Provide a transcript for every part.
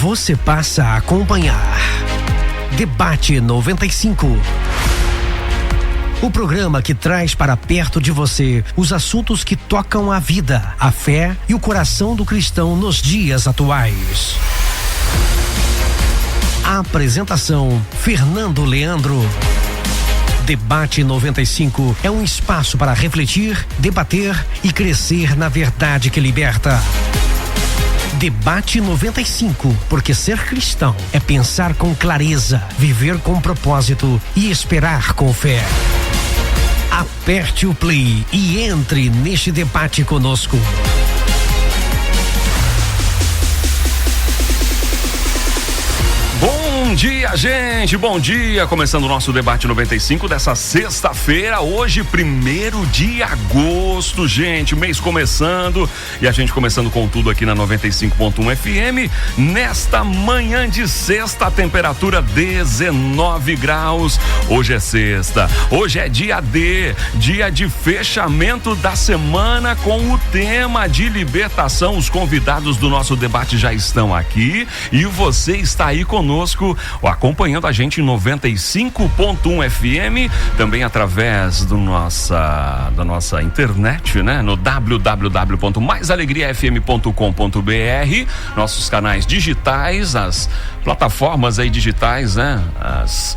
Você passa a acompanhar Debate 95. O programa que traz para perto de você os assuntos que tocam a vida, a fé e o coração do cristão nos dias atuais. A apresentação: Fernando Leandro. Debate 95 é um espaço para refletir, debater e crescer na verdade que liberta. Debate 95, porque ser cristão é pensar com clareza, viver com propósito e esperar com fé. Aperte o play e entre neste debate conosco. Bom dia, gente, bom dia, começando o nosso Debate 95 dessa sexta-feira, hoje 1º de agosto, gente, mês começando e a gente começando com tudo aqui na 95.1 FM, nesta manhã de sexta, temperatura 19 graus, hoje é sexta, hoje é dia D, dia de fechamento da semana com o tema de libertação, os convidados do nosso debate já estão aqui e você está aí conosco, acompanhando a gente em 95.1 FM, também através da nossa internet, né? No www.maisalegriafm.com.br, nossos canais digitais, as plataformas aí digitais, né?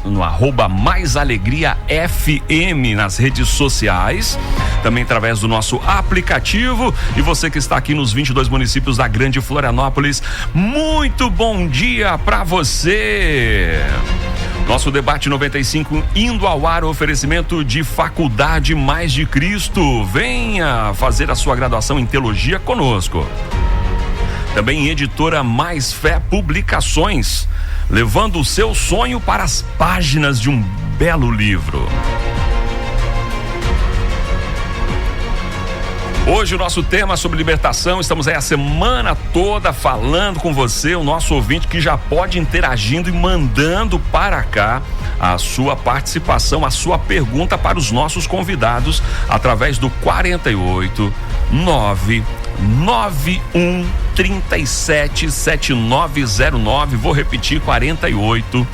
No @MaisAlegriaFM nas redes sociais, também através do nosso aplicativo, e você que está aqui nos 22 municípios da Grande Florianópolis, muito bom dia para você. Nosso Debate 95 indo ao ar, oferecimento de Faculdade Mais de Cristo. Venha fazer a sua graduação em teologia conosco. Também Editora Mais Fé Publicações, levando o seu sonho para as páginas de um belo livro. Hoje o nosso tema sobre libertação, estamos aí a semana toda falando com você, o nosso ouvinte que já pode interagindo e mandando para cá a sua participação, a sua pergunta para os nossos convidados através do 48 991 37 7909, vou repetir, 48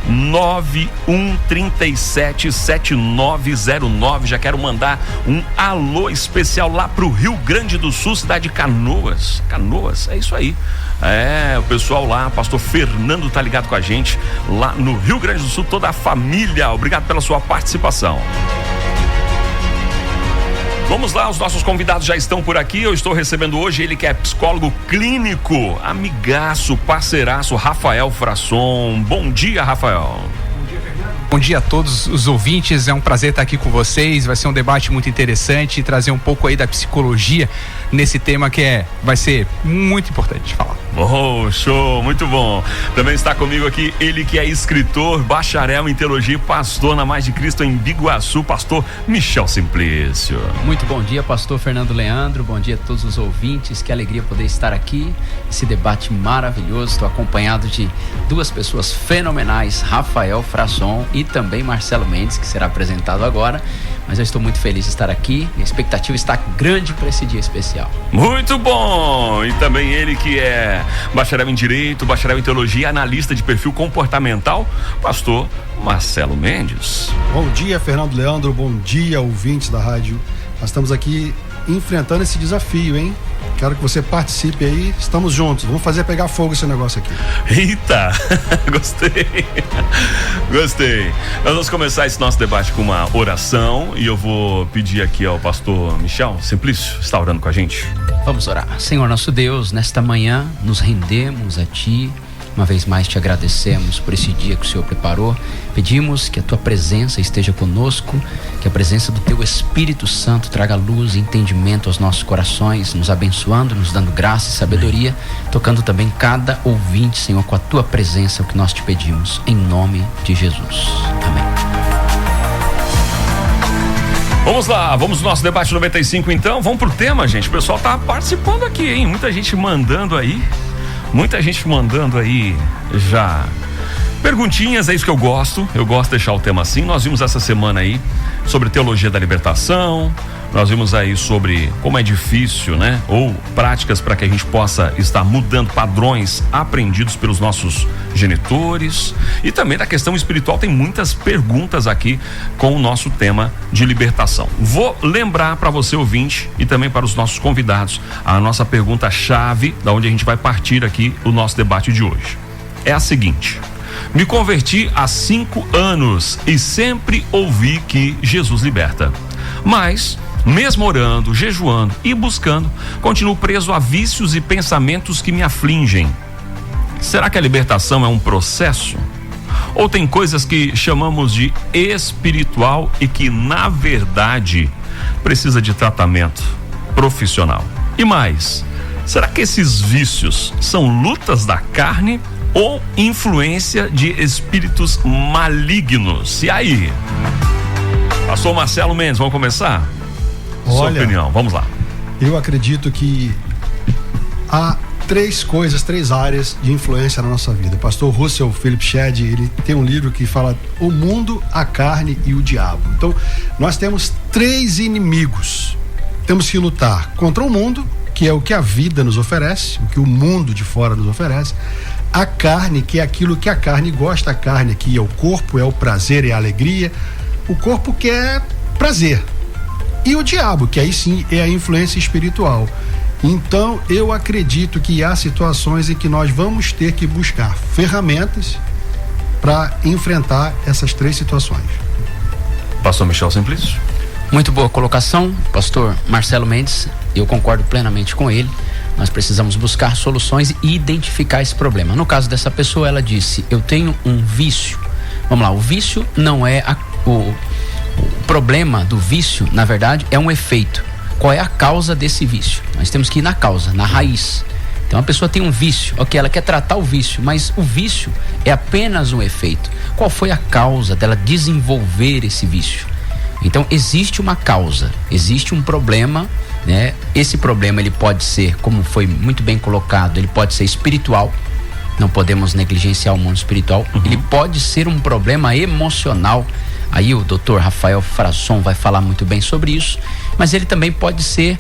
9137 7909. Já quero mandar um alô especial lá pro Rio Grande do Sul, cidade de Canoas. Canoas, é isso aí. O pessoal lá, pastor Fernando tá ligado com a gente lá no Rio Grande do Sul, toda a família. Obrigado pela sua participação. Vamos lá, os nossos convidados já estão por aqui. Eu estou recebendo hoje ele que é psicólogo clínico, amigaço, parceiraço, Rafael Frasson. Bom dia, Rafael. Bom dia a todos os ouvintes, é um prazer estar aqui com vocês. Vai ser um debate muito interessante e trazer um pouco aí da psicologia nesse tema que vai ser muito importante de falar. Oh, show, muito bom. Também está comigo aqui ele que é escritor, bacharel em teologia e pastor na Mais de Cristo em Biguaçu, pastor Michel Simplício. Muito bom dia, pastor Fernando Leandro, bom dia a todos os ouvintes, que alegria poder estar aqui, esse debate maravilhoso. Estou acompanhado de duas pessoas fenomenais, Rafael Frasson e também Marcelo Mendes, que será apresentado agora, mas eu estou muito feliz de estar aqui e a expectativa está grande para esse dia especial. Muito bom! E também ele que é bacharel em Direito, bacharel em Teologia e analista de perfil comportamental, pastor Marcelo Mendes. Bom dia, Fernando Leandro, bom dia, ouvintes da rádio. Nós estamos aqui enfrentando esse desafio, hein? Quero que você participe aí, estamos juntos, vamos fazer pegar fogo esse negócio aqui. Eita, gostei. Nós vamos começar esse nosso debate com uma oração e eu vou pedir aqui ao pastor Michel Simplício, está orando com a gente? Vamos orar. Senhor nosso Deus, nesta manhã nos rendemos a Ti. Uma vez mais te agradecemos por esse dia que o Senhor preparou. Pedimos que a tua presença esteja conosco, que a presença do teu Espírito Santo traga luz e entendimento aos nossos corações, nos abençoando, nos dando graça e sabedoria, tocando também cada ouvinte, Senhor, com a tua presença, é o que nós te pedimos, em nome de Jesus. Amém. Vamos lá, vamos no nosso debate 95 então, vamos pro tema, gente. O pessoal tá participando aqui, hein? Muita gente mandando aí já perguntinhas, é isso que eu gosto de deixar o tema assim. Nós vimos essa semana aí sobre teologia da libertação, Nós vimos aí sobre como é difícil, né? Ou práticas para que a gente possa estar mudando padrões aprendidos pelos nossos genitores. E também da questão espiritual, tem muitas perguntas aqui com o nosso tema de libertação. Vou lembrar para você, ouvinte, e também para os nossos convidados, a nossa pergunta-chave, da onde a gente vai partir aqui o nosso debate de hoje. É a seguinte: me converti há 5 anos e sempre ouvi que Jesus liberta. Mas, mesmo orando, jejuando e buscando, continuo preso a vícios e pensamentos que me afligem. Será que a libertação é um processo? Ou tem coisas que chamamos de espiritual e que, na verdade, precisa de tratamento profissional? E mais, será que esses vícios são lutas da carne ou influência de espíritos malignos? E aí? Pastor Marcelo Mendes, vamos começar? Sua opinião, vamos lá. Eu acredito que há 3 áreas de influência na nossa vida. O pastor Russell Philip Shedd, ele tem um livro que fala o mundo, a carne e o diabo. Então, nós temos 3 inimigos. Temos que lutar contra o mundo, que é o que a vida nos oferece, o que o mundo de fora nos oferece. A carne, que é aquilo que a carne gosta. A carne aqui é o corpo, é o prazer, é a alegria. O corpo quer prazer. E o diabo, que aí sim é a influência espiritual. Então, eu acredito que há situações em que nós vamos ter que buscar ferramentas para enfrentar essas 3 situações. Pastor Michel Simplício. Muito boa colocação, pastor Marcelo Mendes. Eu concordo plenamente com ele. Nós precisamos buscar soluções e identificar esse problema. No caso dessa pessoa, ela disse: eu tenho um vício. Vamos lá, o vício não é o problema do vício, na verdade, é um efeito. Qual é a causa desse vício? Nós temos que ir na causa, na raiz. Então a pessoa tem um vício, ok, ela quer tratar o vício, mas o vício é apenas um efeito. Qual foi a causa dela desenvolver esse vício? Então existe uma causa, existe um problema, né? Esse problema, ele pode ser, como foi muito bem colocado, ele pode ser espiritual. Não podemos negligenciar o mundo espiritual. Ele pode ser um problema emocional. Aí o Dr. Rafael Frasson vai falar muito bem sobre isso. Mas ele também pode ser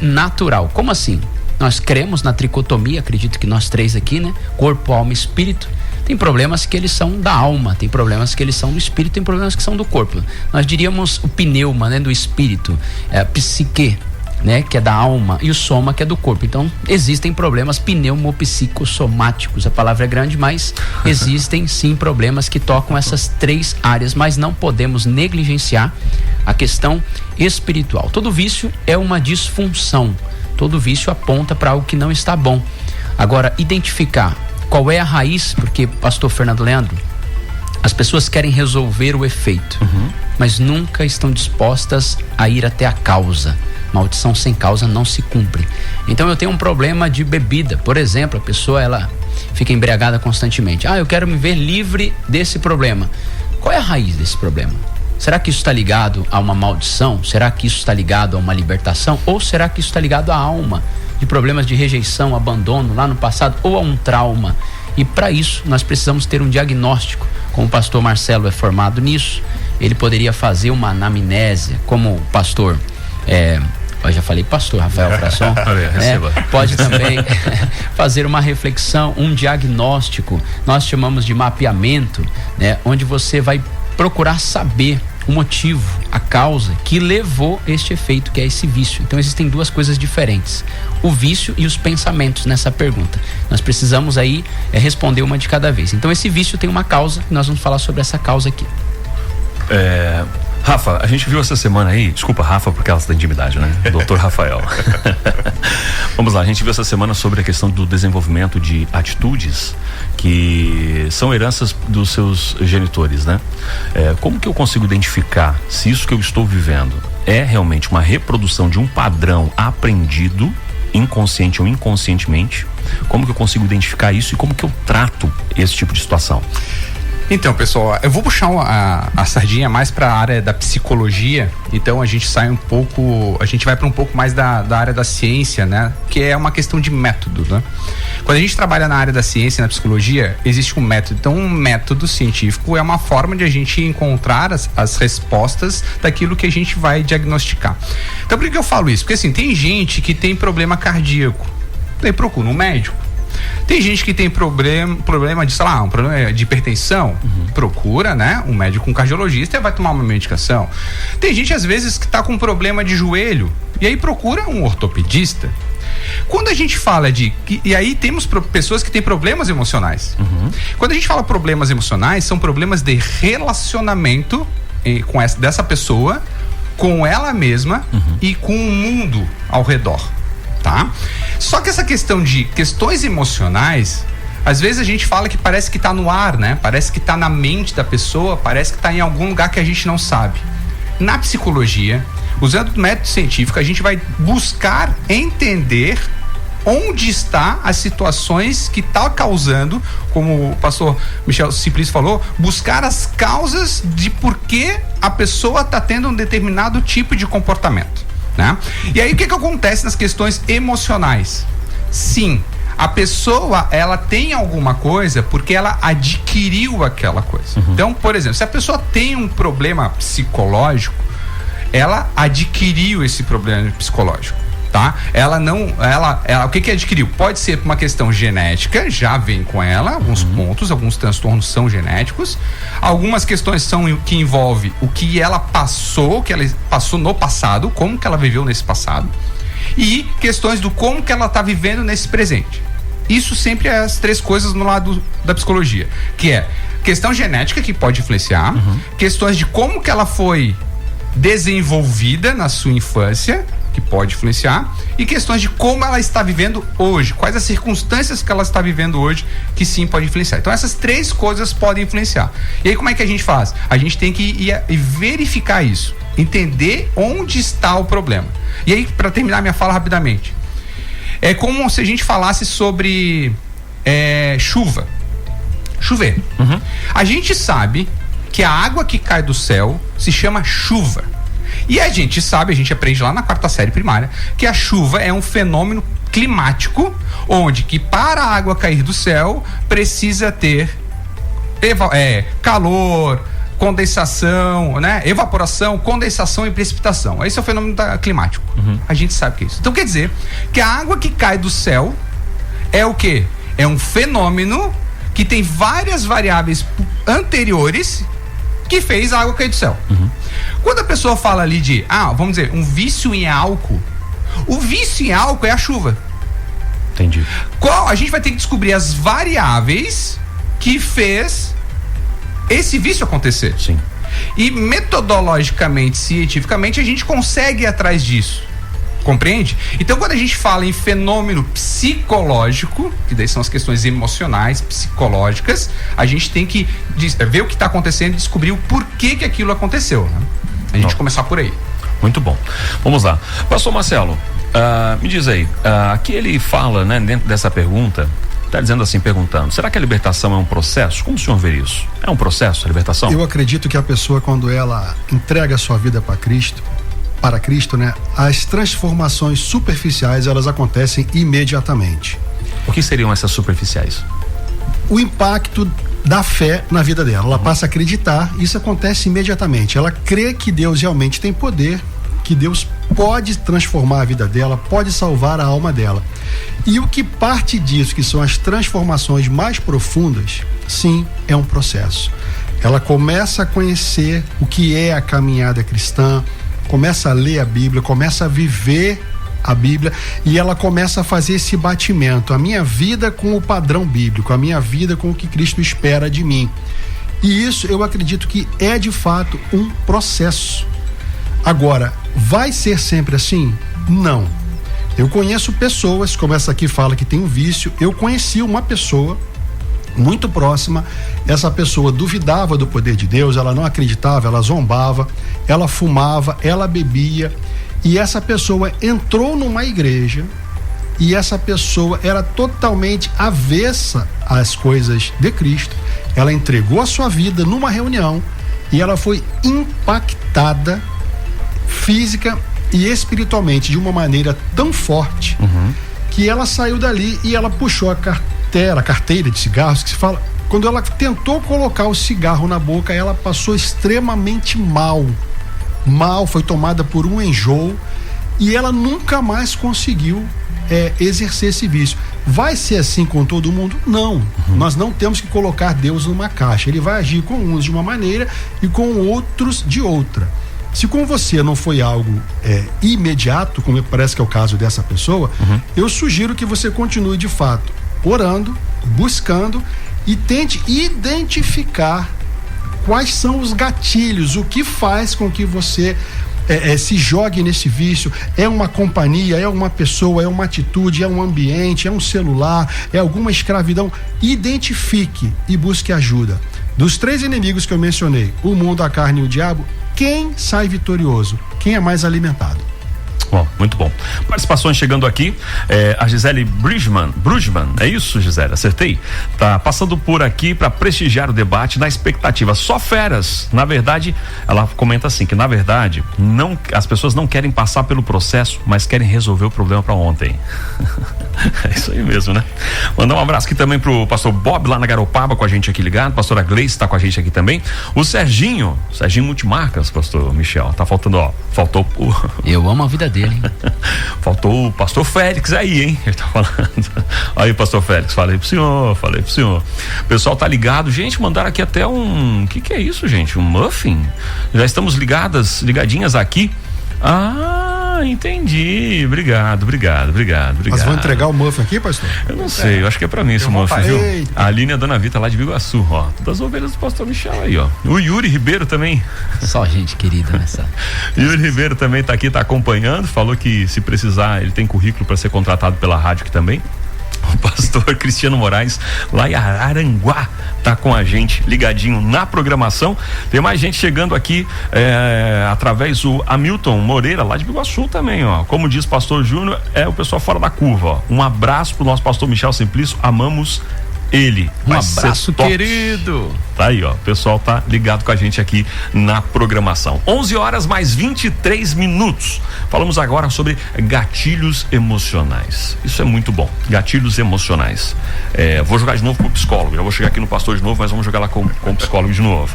natural. Como assim? Nós cremos na tricotomia, acredito que nós 3 aqui, né? Corpo, alma e espírito. Tem problemas que eles são da alma, tem problemas que eles são do espírito, tem problemas que são do corpo. Nós diríamos o pneuma, né? Do espírito, a psique, né, que é da alma, e o soma, que é do corpo. Então existem problemas pneumopsicossomáticos. A palavra é grande, mas existem sim problemas que tocam essas 3 áreas, mas não podemos negligenciar a questão espiritual. Todo vício é uma disfunção, todo vício aponta para algo que não está bom. Agora, identificar qual é a raiz, porque, pastor Fernando Leandro, as pessoas querem resolver o efeito, mas nunca estão dispostas a ir até a causa. Maldição sem causa não se cumpre. Então eu tenho um problema de bebida, por exemplo, a pessoa, ela fica embriagada constantemente. Eu quero me ver livre desse problema. Qual é a raiz desse problema? Será que isso está ligado a uma maldição? Será que isso está ligado a uma libertação? Ou será que isso está ligado à alma, de problemas de rejeição, abandono lá no passado, ou a um trauma? E para isso nós precisamos ter um diagnóstico. Como o pastor Marcelo é formado nisso, ele poderia fazer uma anamnésia, como o pastor eu já falei pastor Rafael Frasson, pode também fazer uma reflexão, um diagnóstico, nós chamamos de mapeamento, né? Onde você vai procurar saber o motivo, a causa que levou este efeito, que é esse vício. Então existem 2 coisas diferentes: o vício e os pensamentos nessa pergunta. Nós precisamos aí responder uma de cada vez. Então esse vício tem uma causa, e nós vamos falar sobre essa causa aqui. Rafa, a gente viu essa semana aí, desculpa Rafa, porque ela está da intimidade, né? Doutor Rafael. Vamos lá, a gente viu essa semana sobre a questão do desenvolvimento de atitudes que são heranças dos seus genitores, né? Como que eu consigo identificar se isso que eu estou vivendo é realmente uma reprodução de um padrão aprendido, inconsciente ou inconscientemente? Como que eu consigo identificar isso e como que eu trato esse tipo de situação? Então, pessoal, eu vou puxar a sardinha mais para a área da psicologia. Então a gente vai para um pouco mais da área da ciência, né? Que é uma questão de método, né? Quando a gente trabalha na área da ciência e na psicologia, existe um método. Então, um método científico é uma forma de a gente encontrar as respostas daquilo que a gente vai diagnosticar. Então, por que eu falo isso? Porque assim, tem gente que tem problema cardíaco, daí procura um médico. Tem gente que tem problema de, sei lá, um problema de hipertensão, procura, né, um médico, um cardiologista, e vai tomar uma medicação. Tem gente, às vezes, que tá com problema de joelho, e aí procura um ortopedista. Quando a gente fala e aí temos pessoas que têm problemas emocionais. Quando a gente fala problemas emocionais, são problemas de relacionamento dessa pessoa com ela mesma e com o mundo ao redor. Tá? Só que essa questão de questões emocionais, às vezes a gente fala que parece que tá no ar, né? Parece que tá na mente da pessoa, parece que tá em algum lugar que a gente não sabe. Na psicologia, usando o método científico, a gente vai buscar entender onde está as situações que tá causando, como o pastor Michel Simplício falou, buscar as causas de por que a pessoa tá tendo um determinado tipo de comportamento. Né? E aí o que acontece nas questões emocionais? Sim, a pessoa ela tem alguma coisa porque ela adquiriu aquela coisa. Então, por exemplo, se a pessoa tem um problema psicológico, ela adquiriu esse problema psicológico, tá? O que adquiriu? Pode ser por uma questão genética, já vem com ela, alguns pontos, alguns transtornos são genéticos, algumas questões são que envolve o que ela passou no passado, como que ela viveu nesse passado, e questões do como que ela está vivendo nesse presente. Isso sempre é as três coisas no lado da psicologia, que é questão genética, que pode influenciar, questões de como que ela foi desenvolvida na sua infância, que pode influenciar, e questões de como ela está vivendo hoje, quais as circunstâncias que ela está vivendo hoje, que sim pode influenciar. Então essas três coisas podem influenciar. E aí como é que a gente faz? A gente tem que ir verificar isso, entender onde está o problema. E aí, para terminar minha fala rapidamente, é como se a gente falasse sobre chover. A gente sabe que a água que cai do céu se chama chuva. E a gente aprende lá na 4ª série primária, que a chuva é um fenômeno climático, onde que para a água cair do céu, precisa ter calor, condensação, né? Evaporação, condensação e precipitação. Esse é o fenômeno climático. A gente sabe que é isso. Então quer dizer que a água que cai do céu é o quê? É um fenômeno que tem várias variáveis anteriores que fez a água cair do céu. Quando a pessoa fala ali de, vamos dizer, um vício em álcool, o vício em álcool é a chuva. Entendi. A gente vai ter que descobrir as variáveis que fez esse vício acontecer. Sim. E metodologicamente, cientificamente, a gente consegue ir atrás disso. Compreende? Então, quando a gente fala em fenômeno psicológico, que daí são as questões emocionais, psicológicas, a gente tem que ver o que está acontecendo e descobrir o porquê que aquilo aconteceu, né? A gente começar por aí. Muito bom. Vamos lá. Pastor Marcelo, me diz aí, aqui ele fala, né, dentro dessa pergunta, está dizendo assim, perguntando, será que a libertação é um processo? Como o senhor vê isso? É um processo, a libertação? Eu acredito que a pessoa, quando ela entrega a sua vida para Cristo, né, as transformações superficiais, elas acontecem imediatamente. O que seriam essas superficiais? O impacto da fé na vida dela. Ela passa a acreditar, isso acontece imediatamente. Ela crê que Deus realmente tem poder, que Deus pode transformar a vida dela, pode salvar a alma dela. E o que parte disso, que são as transformações mais profundas, sim, é um processo. Ela começa a conhecer o que é a caminhada cristã, começa a ler a Bíblia, começa a viver a Bíblia, e ela começa a fazer esse batimento, a minha vida com o padrão bíblico, a minha vida com o que Cristo espera de mim. E isso eu acredito que é de fato um processo. Agora, vai ser sempre assim? Não. Eu conheço pessoas, como essa aqui fala que tem um vício, eu conheci uma pessoa muito próxima, essa pessoa duvidava do poder de Deus, ela não acreditava, ela zombava, ela fumava, ela bebia, e essa pessoa entrou numa igreja e essa pessoa era totalmente avessa às coisas de Cristo, ela entregou a sua vida numa reunião e ela foi impactada física e espiritualmente de uma maneira tão forte que ela saiu dali e ela puxou a carteira de cigarros, que se fala, quando ela tentou colocar o cigarro na boca, ela passou extremamente mal, foi tomada por um enjoo e ela nunca mais conseguiu exercer esse vício. Vai ser assim com todo mundo? Não. Nós não temos que colocar Deus numa caixa. Ele vai agir com uns de uma maneira e com outros de outra. Se com você não foi algo imediato, como parece que é o caso dessa pessoa, eu sugiro que você continue de fato orando, buscando e tente identificar quais são os gatilhos, o que faz com que você se jogue nesse vício. É uma companhia, é uma pessoa, é uma atitude, é um ambiente, é um celular, é alguma escravidão. Identifique e busque ajuda. Dos 3 inimigos que eu mencionei, o mundo, a carne e o diabo, quem sai vitorioso? Quem é mais alimentado? Bom, muito bom. Participações chegando aqui, a Gisele Brugman, é isso, Gisele? Acertei? Tá passando por aqui para prestigiar o debate na expectativa. Só feras. Na verdade, ela comenta assim, que na verdade as pessoas não querem passar pelo processo, mas querem resolver o problema para ontem. É isso aí mesmo, né? Mandar um abraço aqui também pro pastor Bob lá na Garopaba com a gente aqui ligado, pastora Gleice tá com a gente aqui também, o Serginho Multimarcas, pastor Michel, tá faltando, faltou eu amo a vida dele, hein? Faltou o pastor Félix aí, hein? Ele tá falando. Aí, pastor Félix, falei pro senhor. O pessoal tá ligado. Gente, mandaram aqui até um... que é isso, gente? Um muffin? Já estamos ligadinhas aqui. Ah, entendi. Obrigado. Mas vão entregar o muffin aqui, pastor? Eu não sei, eu acho que é pra mim esse muffin, viu? A Aline e a Dona Vita lá de Biguaçu, ó. Todas as ovelhas do pastor Michel aí, ó. O Yuri Ribeiro também. Só gente querida nessa. Yuri Ribeiro também tá aqui, tá acompanhando. Falou que se precisar, ele tem currículo para ser contratado pela rádio aqui também. O pastor Cristiano Moraes, lá em Araranguá, tá com a gente, ligadinho na programação. Tem mais gente chegando aqui através do Hamilton Moreira, lá de Biguaçu também, ó. Como diz o pastor Júnior, é o pessoal fora da curva, ó. Um abraço pro nosso pastor Michel Simplício, amamos ele. Um abraço, querido. Tá aí, ó. O pessoal tá ligado com a gente aqui na programação. 11h mais 23 minutos. Falamos agora sobre gatilhos emocionais. Isso é muito bom. Gatilhos emocionais. Vou jogar de novo com o psicólogo. Já vou chegar aqui no pastor de novo, mas vamos jogar lá com o psicólogo de novo.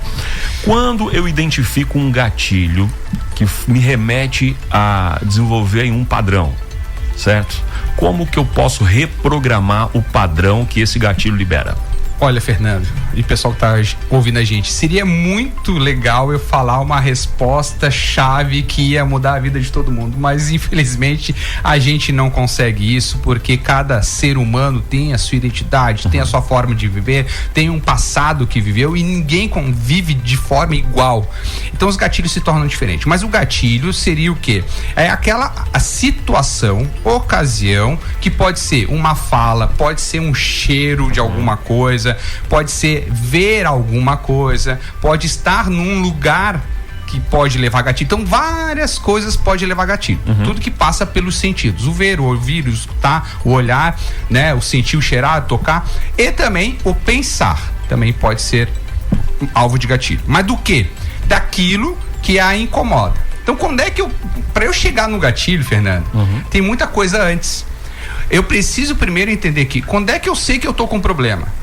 Quando eu identifico um gatilho que me remete a desenvolver aí um padrão, certo? Como que eu posso reprogramar o padrão que esse gatilho libera? Olha, Fernando, e pessoal que tá ouvindo a gente, seria muito legal eu falar uma resposta chave que ia mudar a vida de todo mundo, mas infelizmente a gente não consegue isso, porque cada ser humano tem a sua identidade, tem a sua forma de viver, tem um passado que viveu e ninguém convive de forma igual. Então os gatilhos se tornam diferentes. Mas o gatilho seria o quê? É a situação, ocasião, que pode ser uma fala, pode ser um cheiro de alguma coisa, pode ser ver alguma coisa, pode estar num lugar que pode levar gatilho. Então várias coisas podem levar gatilho. Tudo que passa pelos sentidos, o ver, o ouvir, o escutar, o olhar, né, o sentir, o cheirar, o tocar, e também o pensar também pode ser alvo de gatilho. Mas do quê? Daquilo que a incomoda. Então quando é que para eu chegar no gatilho, Fernando, tem muita coisa antes. Eu preciso primeiro entender que quando é que eu sei que eu tô com problema?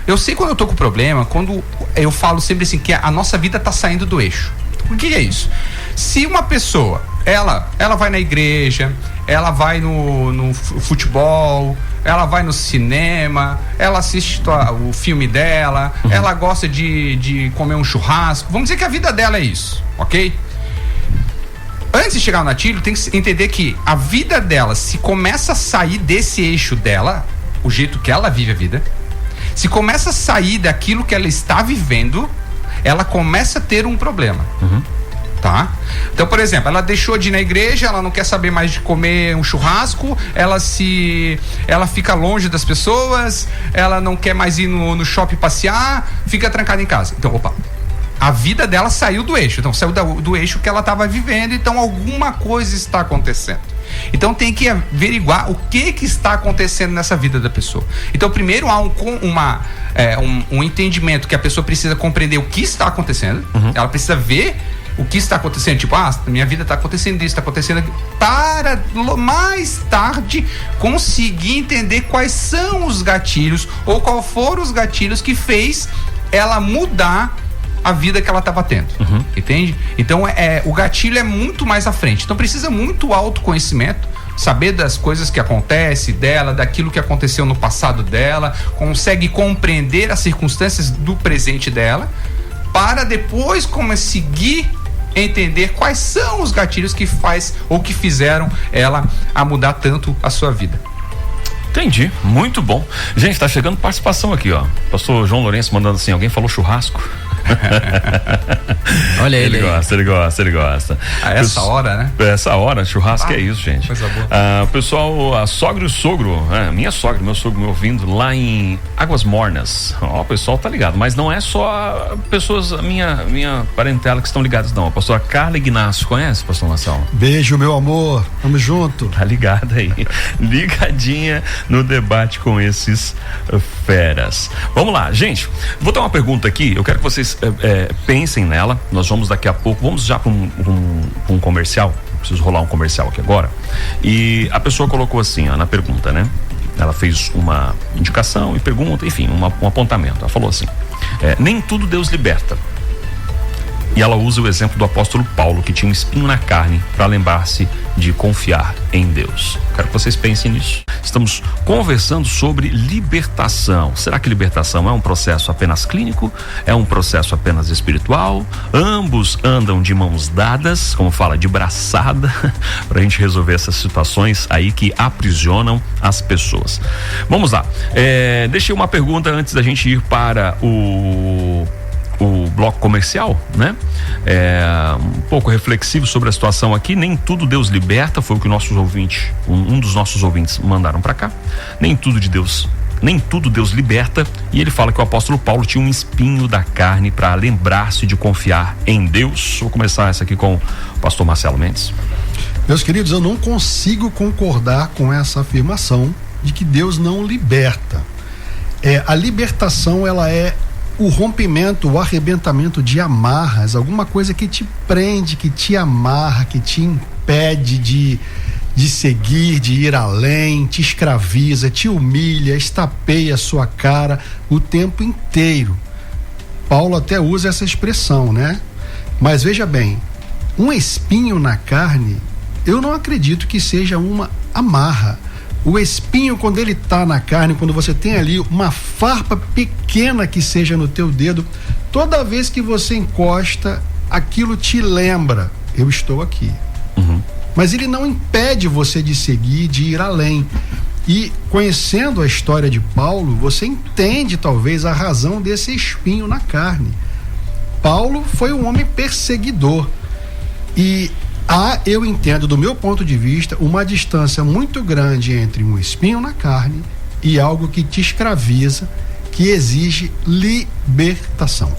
Eu sei quando eu tô com problema, quando eu falo sempre assim, que a nossa vida tá saindo do eixo. O que é isso? Se uma pessoa, ela vai na igreja, ela vai no futebol, ela vai no cinema, ela assiste o filme dela, ela gosta de comer um churrasco, vamos dizer que a vida dela é isso, ok? Antes de chegar no gatilho, tem que entender que a vida dela, se começa a sair desse eixo dela, o jeito que ela vive a vida, se começa a sair daquilo que ela está vivendo, ela começa a ter um problema. Tá? Então, por exemplo, ela deixou de ir na igreja, ela não quer saber mais de comer um churrasco, ela fica longe das pessoas, ela não quer mais ir no shopping passear, fica trancada em casa. Então, a vida dela saiu do eixo. Então, saiu do eixo que ela estava vivendo, então alguma coisa está acontecendo. Então tem que averiguar o que está acontecendo nessa vida da pessoa. Então primeiro há um entendimento que a pessoa precisa compreender o que está acontecendo. Ela precisa ver o que está acontecendo, tipo, minha vida está acontecendo isso, está acontecendo aquilo, para mais tarde conseguir entender quais são os gatilhos ou qual foram os gatilhos que fez ela mudar a vida que ela estava tendo, entende? Então o gatilho é muito mais à frente, então precisa muito autoconhecimento, saber das coisas que acontecem dela, daquilo que aconteceu no passado dela, consegue compreender as circunstâncias do presente dela, para depois conseguir entender quais são os gatilhos que faz ou que fizeram ela a mudar tanto a sua vida. Entendi, muito bom. Gente, tá chegando participação aqui, ó. Pastor João Lourenço mandando assim, alguém falou churrasco? Olha ele gosta. A essa hora, né? Essa hora, churrasco é isso, gente. Coisa boa. Pessoal, a sogra e o sogro, minha sogra, meu sogro me ouvindo lá em Águas Mornas. Ó, o pessoal tá ligado, mas não é só pessoas, minha parentela que estão ligadas, não. A pastora Carla Ignacio, conhece, pastor Marcelo? Beijo, meu amor, tamo junto. Tá ligada aí, ligadinha no debate com esses feras. Vamos lá, gente, vou dar uma pergunta aqui, eu quero que vocês pensem nela. Nós vamos daqui a pouco, vamos já para um comercial. Preciso rolar um comercial aqui agora. E a pessoa colocou assim, ó, na pergunta, né? Ela fez uma indicação e pergunta, enfim, um apontamento. Ela falou assim: nem tudo Deus liberta. E ela usa o exemplo do apóstolo Paulo, que tinha um espinho na carne, para lembrar-se de confiar em Deus. Quero que vocês pensem nisso. Estamos conversando sobre libertação. Será que libertação é um processo apenas clínico? É um processo apenas espiritual? Ambos andam de mãos dadas, como fala, de braçada, para a gente resolver essas situações aí que aprisionam as pessoas. Vamos lá. Deixei uma pergunta antes da gente ir para o bloco comercial, né? Um pouco reflexivo sobre a situação aqui. Nem tudo Deus liberta, foi o que nossos ouvintes, um dos nossos ouvintes mandaram para cá. Nem tudo Deus liberta. E ele fala que o apóstolo Paulo tinha um espinho da carne para lembrar-se de confiar em Deus. Vou começar essa aqui com o pastor Marcelo Mendes. Meus queridos, eu não consigo concordar com essa afirmação de que Deus não liberta. A libertação, ela é o rompimento, o arrebentamento de amarras, alguma coisa que te prende, que te amarra, que te impede de seguir, de ir além, te escraviza, te humilha, estapeia a sua cara o tempo inteiro. Paulo até usa essa expressão, né? Mas veja bem, um espinho na carne, eu não acredito que seja uma amarra. O espinho, quando ele está na carne, quando você tem ali uma farpa pequena que seja no teu dedo, toda vez que você encosta, aquilo te lembra, eu estou aqui. Mas ele não impede você de seguir, de ir além. E conhecendo a história de Paulo, você entende talvez a razão desse espinho na carne. Paulo foi um homem perseguidor. E eu entendo, do meu ponto de vista, uma distância muito grande entre um espinho na carne e algo que te escraviza, que exige libertação.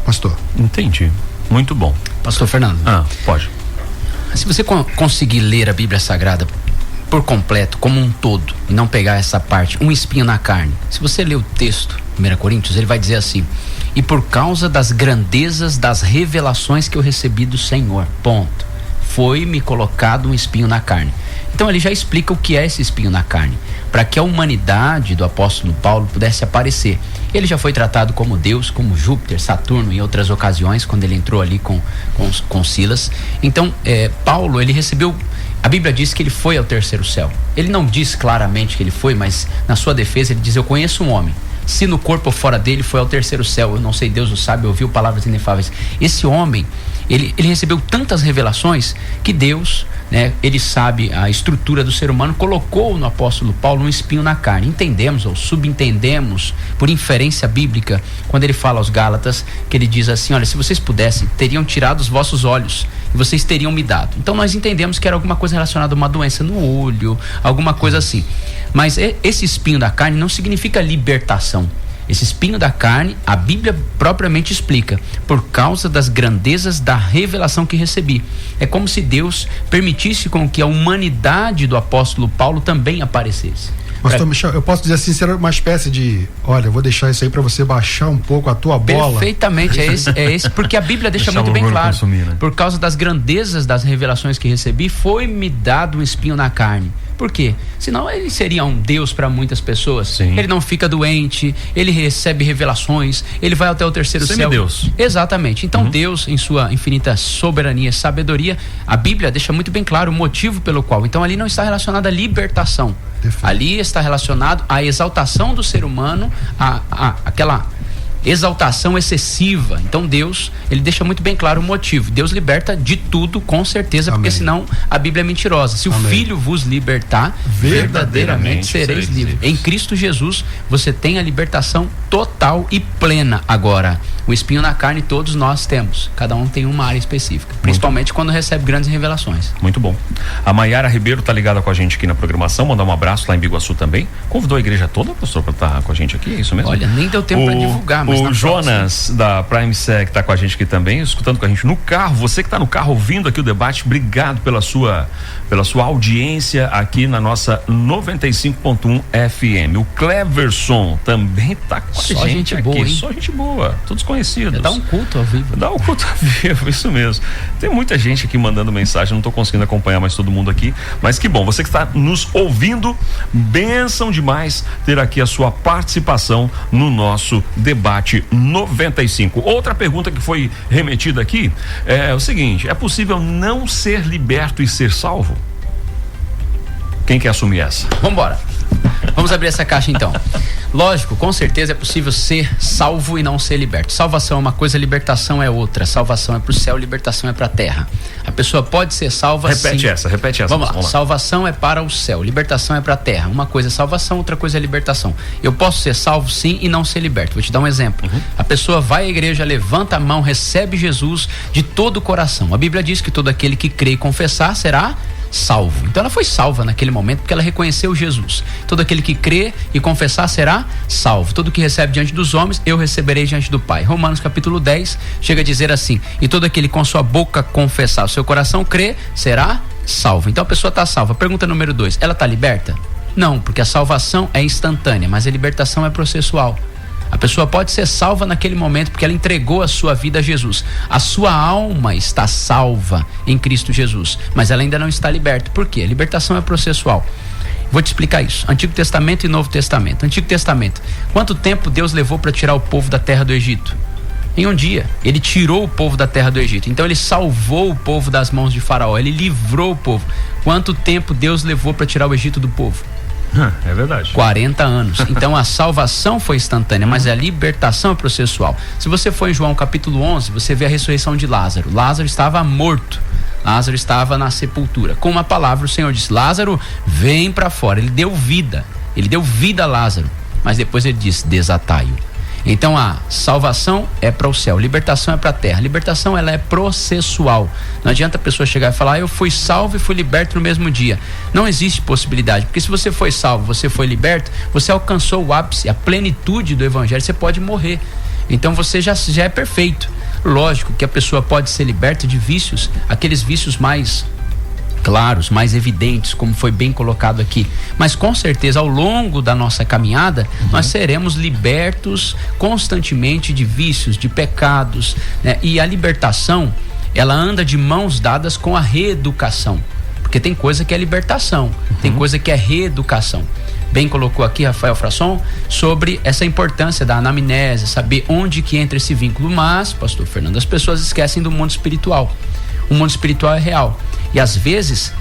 Pastor. Entendi. Muito bom. Pastor Fernando. Pode. Se você conseguir ler a Bíblia Sagrada por completo, como um todo, e não pegar essa parte, um espinho na carne, se você ler o texto, 1 Coríntios, ele vai dizer assim: e por causa das grandezas das revelações que eu recebi do Senhor, ponto, foi-me colocado um espinho na carne. Então ele já explica o que é esse espinho na carne, para que a humanidade do apóstolo Paulo pudesse aparecer. Ele já foi tratado como Deus, como Júpiter, Saturno, em outras ocasiões, quando ele entrou ali com Silas. Então Paulo, ele recebeu, a Bíblia diz que ele foi ao terceiro céu. Ele não diz claramente que ele foi, mas na sua defesa ele diz: eu conheço um homem, se no corpo ou fora dele, foi ao terceiro céu. Eu não sei, Deus o sabe, ouviu palavras inefáveis. Esse homem, ele recebeu tantas revelações que Deus, né, ele sabe a estrutura do ser humano, colocou no apóstolo Paulo um espinho na carne. Entendemos ou subentendemos por inferência bíblica quando ele fala aos Gálatas, que ele diz assim: olha, se vocês pudessem, teriam tirado os vossos olhos e vocês teriam me dado. Então nós entendemos que era alguma coisa relacionada a uma doença no olho, alguma coisa assim. Mas esse espinho da carne não significa libertação. Esse espinho da carne, a Bíblia propriamente explica, por causa das grandezas da revelação que recebi. É como se Deus permitisse com que a humanidade do apóstolo Paulo também aparecesse. Pastor Michel, eu posso dizer assim, será uma espécie de, olha, eu vou deixar isso aí para você baixar um pouco a tua bola. Perfeitamente, é esse, porque a Bíblia deixa muito bem claro, por causa das grandezas das revelações que recebi, foi-me dado um espinho na carne. Por quê? Senão ele seria um Deus para muitas pessoas. Sim. Ele não fica doente, ele recebe revelações, ele vai até o terceiro céu. Deus. Exatamente. Então Deus, em sua infinita soberania e sabedoria, a Bíblia deixa muito bem claro o motivo pelo qual. Então ali não está relacionado à libertação. Perfeito. Ali está relacionado à exaltação do ser humano, aquela exaltação excessiva. Então Deus, ele deixa muito bem claro o motivo. Deus liberta de tudo, com certeza. Amém. Porque senão a Bíblia é mentirosa. Se Amém. O Filho vos libertar, verdadeiramente sereis livres. Em Cristo Jesus você tem a libertação total e plena. Agora, o espinho na carne todos nós temos. Cada um tem uma área específica, principalmente quando recebe grandes revelações. Muito bom. A Maiara Ribeiro tá ligada com a gente aqui na programação. Mandar um abraço lá em Biguaçu também. Convidou a igreja toda, pastor, para estar com a gente aqui, é isso mesmo? Olha, nem deu tempo para divulgar. O Jonas da Prime Sec tá com a gente aqui também, escutando com a gente no carro. Você que tá no carro ouvindo aqui o debate, obrigado pela sua audiência aqui na nossa 95.1 FM. O Cleverson também tá com só a gente aqui. Boa, hein? Só gente boa, todos conhecidos. Dá um culto ao vivo. Dá um culto ao vivo, isso mesmo. Tem muita gente aqui mandando mensagem, não tô conseguindo acompanhar mais todo mundo aqui, mas que bom, você que está nos ouvindo, bênção demais ter aqui a sua participação no nosso debate 95. Outra pergunta que foi remetida aqui é o seguinte: é possível não ser liberto e ser salvo? Quem quer assumir essa? Vambora. Vamos abrir essa caixa então. Lógico, com certeza é possível ser salvo e não ser liberto. Salvação é uma coisa, libertação é outra. Salvação é pro céu, libertação é pra terra. A pessoa pode ser salva repete sim. Repete essa. Vamos lá. Salvação é para o céu, libertação é pra terra. Uma coisa é salvação, outra coisa é libertação. Eu posso ser salvo sim e não ser liberto. Vou te dar um exemplo. A pessoa vai à igreja, levanta a mão, recebe Jesus de todo o coração. A Bíblia diz que todo aquele que crê e confessar será salvo. Então ela foi salva naquele momento porque ela reconheceu Jesus. Todo aquele que crê e confessar será salvo. Todo que recebe diante dos homens, eu receberei diante do Pai. Romanos capítulo 10 chega a dizer assim: e todo aquele com sua boca confessar, o seu coração crê, será salvo. Então a pessoa está salva. Pergunta número 2, ela está liberta? Não, porque a salvação é instantânea, mas a libertação é processual. A pessoa pode ser salva naquele momento porque ela entregou a sua vida a Jesus. A sua alma está salva em Cristo Jesus, mas ela ainda não está liberta. Por quê? A libertação é processual. Vou te explicar isso. Antigo Testamento e Novo Testamento. Antigo Testamento. Quanto tempo Deus levou para tirar o povo da terra do Egito? Em um dia. Ele tirou o povo da terra do Egito. Então ele salvou o povo das mãos de Faraó. Ele livrou o povo. Quanto tempo Deus levou para tirar o Egito do povo? É verdade. 40 anos. Então a salvação foi instantânea, mas a libertação é processual. Se você for em João capítulo 11, você vê a ressurreição de Lázaro. Lázaro estava morto. Lázaro estava na sepultura. Com uma palavra o Senhor disse: Lázaro, vem para fora. Ele deu vida. Ele deu vida a Lázaro. Mas depois ele disse: desatai-o. Então a salvação é para o céu, libertação é para a terra. Libertação, ela é processual. Não adianta a pessoa chegar e falar: eu fui salvo e fui liberto no mesmo dia. Não existe possibilidade, porque se você foi salvo, você foi liberto, você alcançou o ápice, a plenitude do evangelho, você pode morrer. Então você já é perfeito. Lógico que a pessoa pode ser liberta de vícios, aqueles vícios mais claros, mais evidentes, como foi bem colocado aqui, mas com certeza ao longo da nossa caminhada nós seremos libertos constantemente de vícios, de pecados, né? E a libertação, ela anda de mãos dadas com a reeducação, porque tem coisa que é libertação, tem coisa que é reeducação. Bem colocou aqui Rafael Frasson sobre essa importância da anamnese, saber onde que entra esse vínculo. Mas, pastor Fernando, as pessoas esquecem do mundo espiritual. O mundo espiritual é real. E às vezes,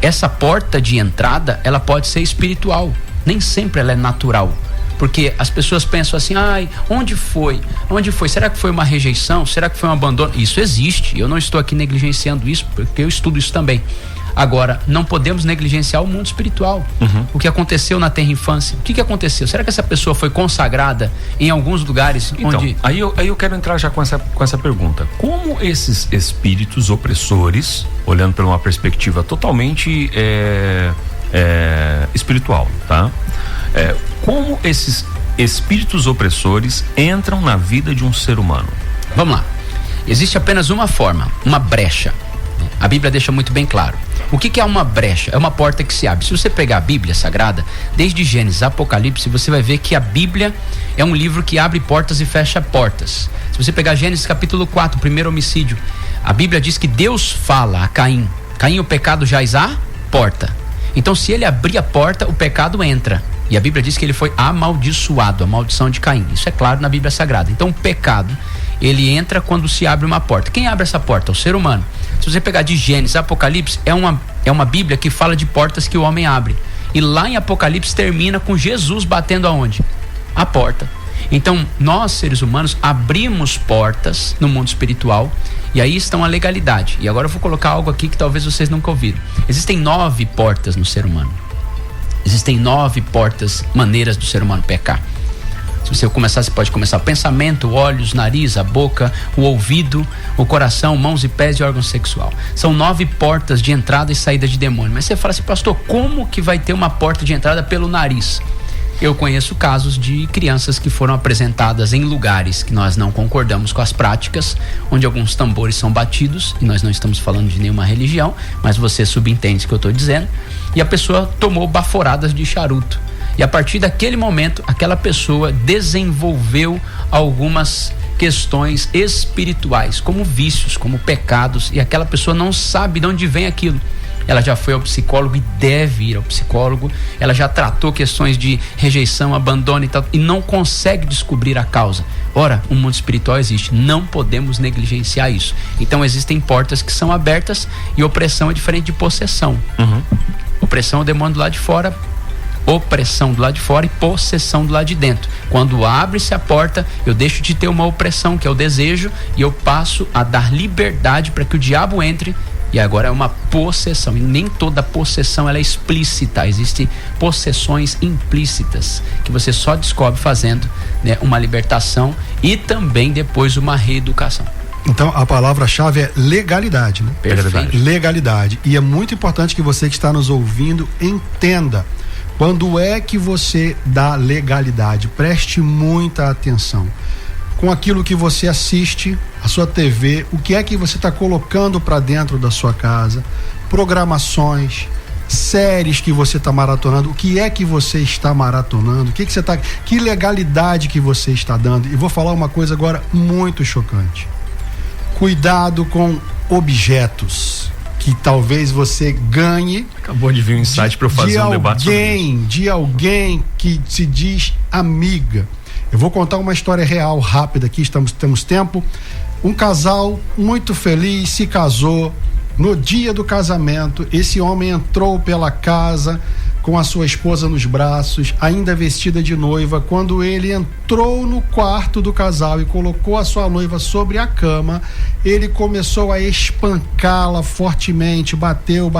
essa porta de entrada, ela pode ser espiritual. Nem sempre ela é natural. Porque as pessoas pensam assim: ai, onde foi? Onde foi? Será que foi uma rejeição? Será que foi um abandono? Isso existe. Eu não estou aqui negligenciando isso, porque eu estudo isso também. Agora, não podemos negligenciar o mundo espiritual. O que aconteceu na terra infância? O que aconteceu? Será que essa pessoa foi consagrada em alguns lugares onde... Aí eu quero entrar já com essa pergunta. Como esses espíritos opressores, olhando por uma perspectiva totalmente espiritual, tá? Como esses espíritos opressores entram na vida de um ser humano? Vamos lá. Existe apenas uma forma, uma brecha. A Bíblia deixa muito bem claro. O que é uma brecha? É uma porta que se abre. Se você pegar a Bíblia Sagrada, desde Gênesis, Apocalipse, você vai ver que a Bíblia é um livro que abre portas e fecha portas. Se você pegar Gênesis capítulo 4, o primeiro homicídio, a Bíblia diz que Deus fala a Caim: Caim, o pecado jaz à porta. Então, se ele abrir a porta, o pecado entra. E a Bíblia diz que ele foi amaldiçoado, a maldição de Caim. Isso é claro na Bíblia Sagrada. Então, o pecado, ele entra quando se abre uma porta. Quem abre essa porta? O ser humano. Se você pegar de Gênesis, Apocalipse, é uma Bíblia que fala de portas que o homem abre. E lá em Apocalipse termina com Jesus batendo aonde? A porta. Então, nós, seres humanos, abrimos portas no mundo espiritual, e aí estão a legalidade. E agora eu vou colocar algo aqui que talvez vocês nunca ouviram. Existem 9 portas no ser humano. Existem 9 portas, maneiras do ser humano pecar. Se você começar, você pode começar o pensamento, olhos, nariz, a boca, o ouvido, o coração, mãos e pés e órgão sexual. São 9 portas de entrada e saída de demônio. Mas você fala assim: pastor, como que vai ter uma porta de entrada pelo nariz? Eu conheço casos de crianças que foram apresentadas em lugares que nós não concordamos com as práticas, onde alguns tambores são batidos, e nós não estamos falando de nenhuma religião, mas você subentende o que eu estou dizendo, e a pessoa tomou baforadas de charuto. E a partir daquele momento, aquela pessoa desenvolveu algumas questões espirituais, como vícios, como pecados, e aquela pessoa não sabe de onde vem aquilo. Ela já foi ao psicólogo e deve ir ao psicólogo. Ela já tratou questões de rejeição, abandono e tal, e não consegue descobrir a causa. Ora, o mundo espiritual existe, não podemos negligenciar isso. Então existem portas que são abertas, e opressão é diferente de possessão. Opressão é o demônio do lado de fora, opressão do lado de fora e possessão do lado de dentro. Quando abre-se a porta, eu deixo de ter uma opressão, que é o desejo, e eu passo a dar liberdade para que o diabo entre. E agora é uma possessão, e nem toda possessão ela é explícita. Existem possessões implícitas que você só descobre fazendo, né, uma libertação e também depois uma reeducação. Então a palavra-chave é legalidade, né? Perfeito. Legalidade. E é muito importante que você que está nos ouvindo entenda quando é que você dá legalidade. Preste muita atenção com aquilo que você assiste, a sua TV, o que é que você está colocando para dentro da sua casa, programações, séries que você está maratonando, o que é que você está maratonando, que legalidade que você está dando. E vou falar uma coisa agora muito chocante: cuidado com objetos que talvez você ganhe. Acabou de vir um insight para eu fazer um debate sobre isso. De alguém que se diz amiga. Eu vou contar uma história real, rápida aqui, temos tempo. Um casal muito feliz se casou. No dia do casamento, esse homem entrou pela casa com a sua esposa nos braços, ainda vestida de noiva. Quando ele entrou no quarto do casal e colocou a sua noiva sobre a cama, ele começou a espancá-la fortemente, bateu.